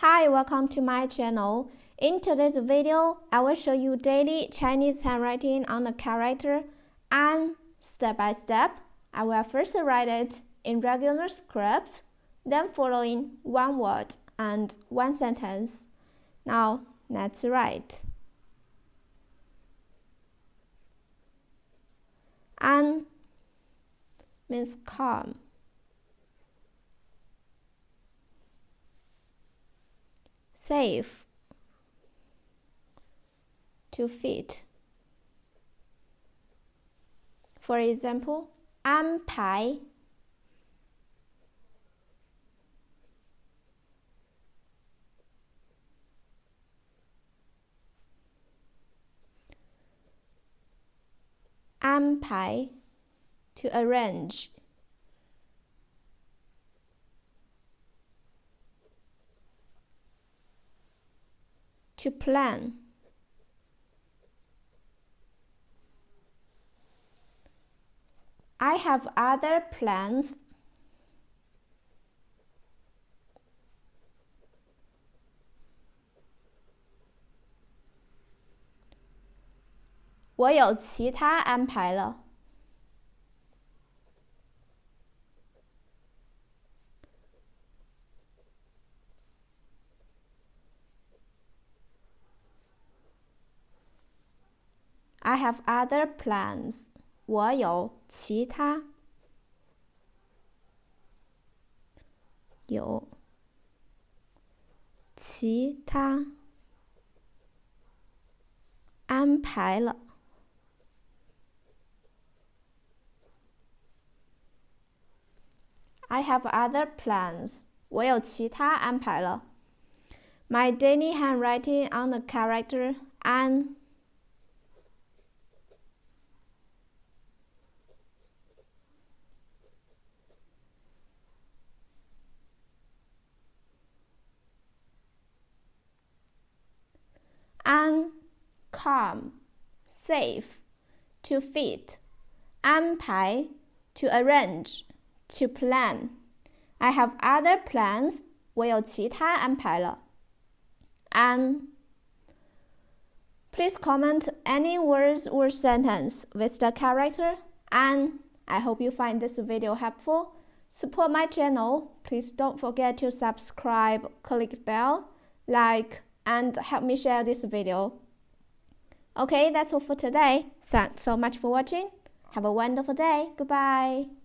Hi, welcome to my channel. In today's video, I will show you daily Chinese handwriting on the character "an" step by step. I will first write it in regular script, then following one word and one sentence. Now, let's write. "An" means calm. Safe, to fit. For example, 安排 安排 to arrange. To plan. I have other plans.我有其他安排了。I have other plans. 我有其他安排了。I have other plans. 我有其他安排了。My daily handwriting on the character "an" "an" calm, safe, to fit. 安排 to arrange, to plan. I have other plans. 我有其他安排了。"an" Please comment any words or sentence with the character "an." I hope you find this video helpful. Support my channel. Please don't forget to subscribe, click the bell, like, and help me share this video. Okay, that's all for today. Thanks so much for watching. Have a wonderful day. Goodbye.